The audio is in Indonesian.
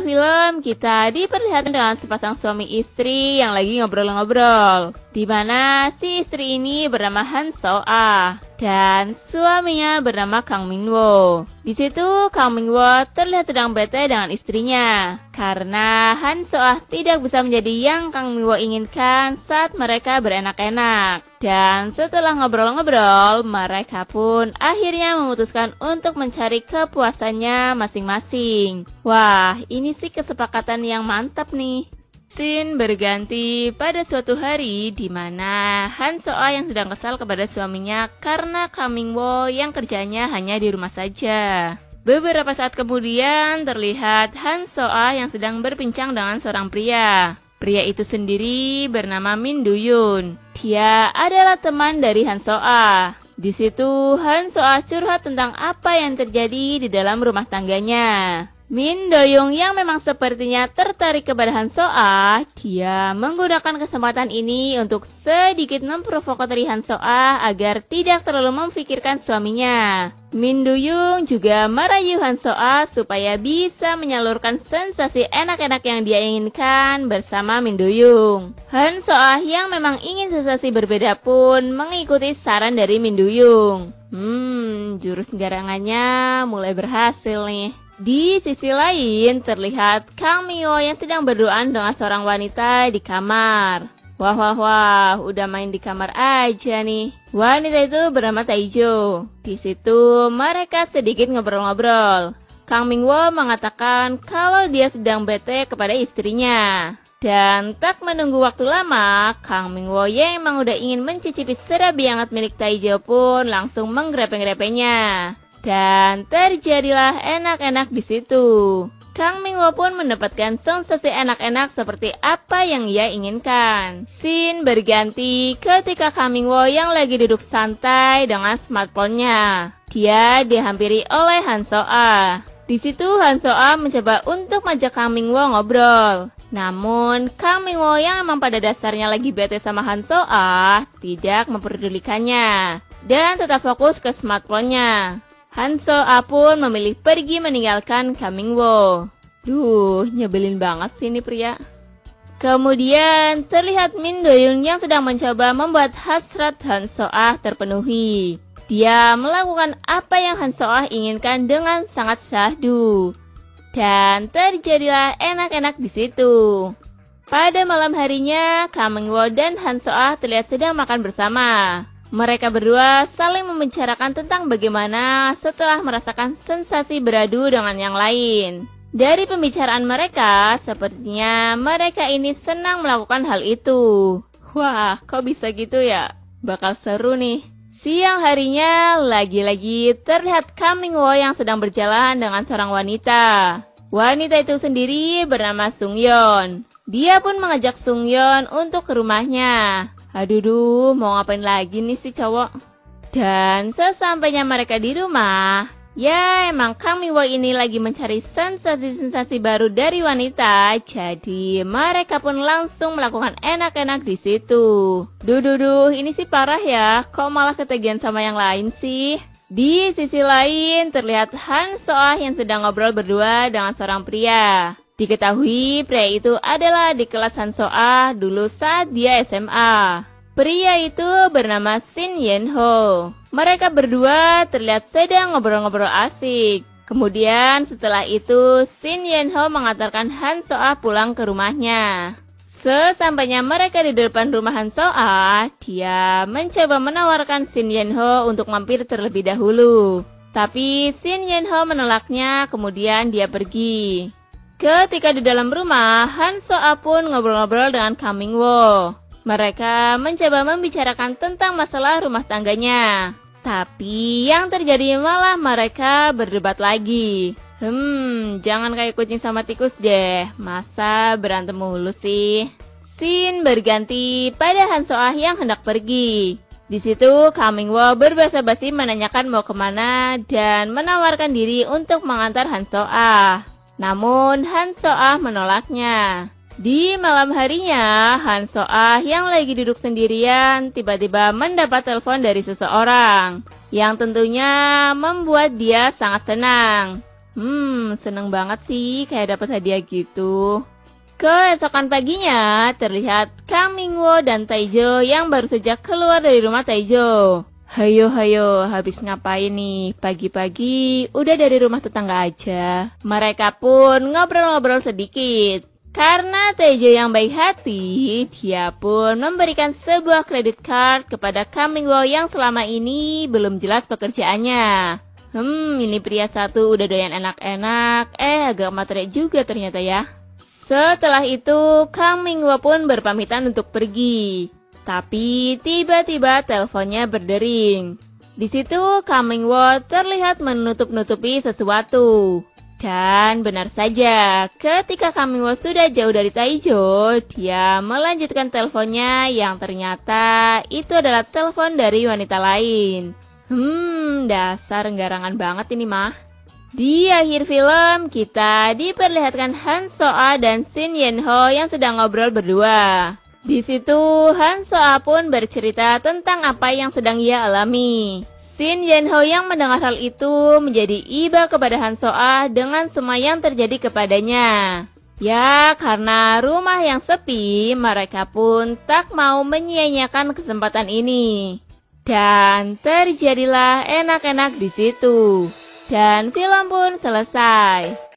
awal film, kita diperlihatkan dengan sepasang suami istri yang lagi ngobrol-ngobrol, di mana si istri ini bernama Han So-ah dan suaminya bernama Kang Min-woo. Di situ Kang Min-woo terlihat sedang bete dengan istrinya karena Han So-ah tidak bisa menjadi yang Kang Min-woo inginkan saat mereka berenak-enak. Dan setelah ngobrol-ngobrol, mereka pun akhirnya memutuskan untuk mencari kepuasannya masing-masing. Wah, ini sih kesepakatan yang mantap nih. Scene berganti pada suatu hari di mana Han So-ah yang sedang kesal kepada suaminya karena Kang Min-woo yang kerjanya hanya di rumah saja. Beberapa saat kemudian terlihat Han So-ah yang sedang berbincang dengan seorang pria. Pria itu sendiri bernama Min Do-yoon. Dia adalah teman dari Han So-ah. Di situ Han So-ah curhat tentang apa yang terjadi di dalam rumah tangganya. Min Do-yoon yang memang sepertinya tertarik kepada Han So-ah, dia menggunakan kesempatan ini untuk sedikit memprovokasi Han So-ah agar tidak terlalu memfikirkan suaminya. Min Do-yoon juga merayu Han So-ah supaya bisa menyalurkan sensasi enak-enak yang dia inginkan bersama Min Do-yoon. Han So-ah yang memang ingin sensasi berbeda pun mengikuti saran dari Min Do-yoon. Jurus garangannya mulai berhasil nih. Di sisi lain, terlihat Kang Min-woo yang sedang berduaan dengan seorang wanita di kamar. Wah, udah main di kamar aja nih. Wanita itu bernama Tae-jo. Di situ mereka sedikit ngobrol-ngobrol. Kang Min-woo mengatakan kalau dia sedang bete kepada istrinya. Dan tak menunggu waktu lama, Kang Min-woo yang emang udah ingin mencicipi serabi hangat milik Tae-jo pun langsung menggrepe-grepenya. Dan terjadilah enak-enak di situ. Kang Min-woo pun mendapatkan sensasi enak-enak seperti apa yang ia inginkan. Scene berganti ketika Kang Min-woo yang lagi duduk santai dengan smartphone-nya. Dia dihampiri oleh Han So-ah. Di situ Han So-ah mencoba untuk mengajak Kang Min-woo ngobrol. Namun Kang Min-woo yang memang pada dasarnya lagi bete sama Han So-ah tidak memperdulikannya dan tetap fokus ke smartphone-nya. Han So-ah pun memilih pergi meninggalkan Kang Min-woo. Nyebelin banget sih ini pria. Kemudian terlihat Min Do-yoon yang sedang mencoba membuat hasrat Han So-ah terpenuhi. Dia melakukan apa yang Han So-ah inginkan dengan sangat syahdu. Dan terjadilah enak-enak di situ. Pada malam harinya, Kang Min-woo dan Han So-ah terlihat sedang makan bersama. Mereka berdua saling membicarakan tentang bagaimana setelah merasakan sensasi beradu dengan yang lain. Dari pembicaraan mereka, sepertinya mereka ini senang melakukan hal itu. Wah, kok bisa gitu ya? Bakal seru nih. Siang harinya, lagi-lagi terlihat Kang Min-woo yang sedang berjalan dengan seorang wanita. Wanita itu sendiri bernama Sung-yeon. Dia pun mengajak Sung-yeon untuk ke rumahnya. Mau ngapain lagi nih si cowok? Dan sesampainya mereka di rumah, ya emang Kang Min-woo ini lagi mencari sensasi-sensasi baru dari wanita. Jadi mereka pun langsung melakukan enak-enak di situ. Ini sih parah ya. Kok malah ketagihan sama yang lain sih? Di sisi lain terlihat Han So-ah yang sedang ngobrol berdua dengan seorang pria. Diketahui pria itu adalah di kelas Han So-ah dulu saat dia SMA. Pria itu bernama Shin Yeon-ho. Mereka berdua terlihat sedang ngobrol-ngobrol asik. Kemudian setelah itu Shin Yeon-ho mengantarkan Han So-ah pulang ke rumahnya. Sesampainya mereka di depan rumah Han So-ah, dia mencoba menawarkan Shin Yeon-ho untuk mampir terlebih dahulu. Tapi Shin Yeon-ho menolaknya, kemudian dia pergi. Ketika di dalam rumah, Han So-ah pun ngobrol-ngobrol dengan Kang Min-woo. Mereka mencoba membicarakan tentang masalah rumah tangganya. Tapi yang terjadi malah mereka berdebat lagi. Jangan kayak kucing sama tikus deh. Masa berantem mulu sih? Scene berganti pada Han So-ah yang hendak pergi. Di situ Kang Min-woo berbasa-basi menanyakan mau kemana dan menawarkan diri untuk mengantar Han So-ah. Namun Han So-ah menolaknya. Di malam harinya, Han So-ah yang lagi duduk sendirian tiba-tiba mendapat telepon dari seseorang yang tentunya membuat dia sangat senang. Seneng banget sih kayak dapat hadiah gitu. Keesokan paginya, terlihat Kang Mingwo dan Taijo yang baru saja keluar dari rumah Taijo. Hayo, habis ngapain nih? Pagi-pagi udah dari rumah tetangga aja. Mereka pun ngobrol-ngobrol sedikit. Karena Taijo yang baik hati, dia pun memberikan sebuah credit card kepada Kang Mingwo yang selama ini belum jelas pekerjaannya. Ini pria satu udah doyan enak-enak, agak materai juga ternyata ya. Setelah itu, Kang Mingwo pun berpamitan untuk pergi. Tapi tiba-tiba teleponnya berdering. Di situ Kang Mingwo terlihat menutup-nutupi sesuatu. Dan benar saja, ketika Kang Mingwo sudah jauh dari Taijo, dia melanjutkan teleponnya yang ternyata itu adalah telepon dari wanita lain. Dasar nggarangan banget ini mah. Di akhir film, kita diperlihatkan Han So-a dan Shin Yen-ho yang sedang ngobrol berdua. Di situ, Han So-a pun bercerita tentang apa yang sedang ia alami. Shin Yen-ho yang mendengar hal itu menjadi iba kepada Han So-a dengan semua yang terjadi kepadanya. Ya, karena rumah yang sepi, mereka pun tak mau menyia-nyiakan kesempatan ini. Dan terjadilah enak-enak di situ. Dan film pun selesai.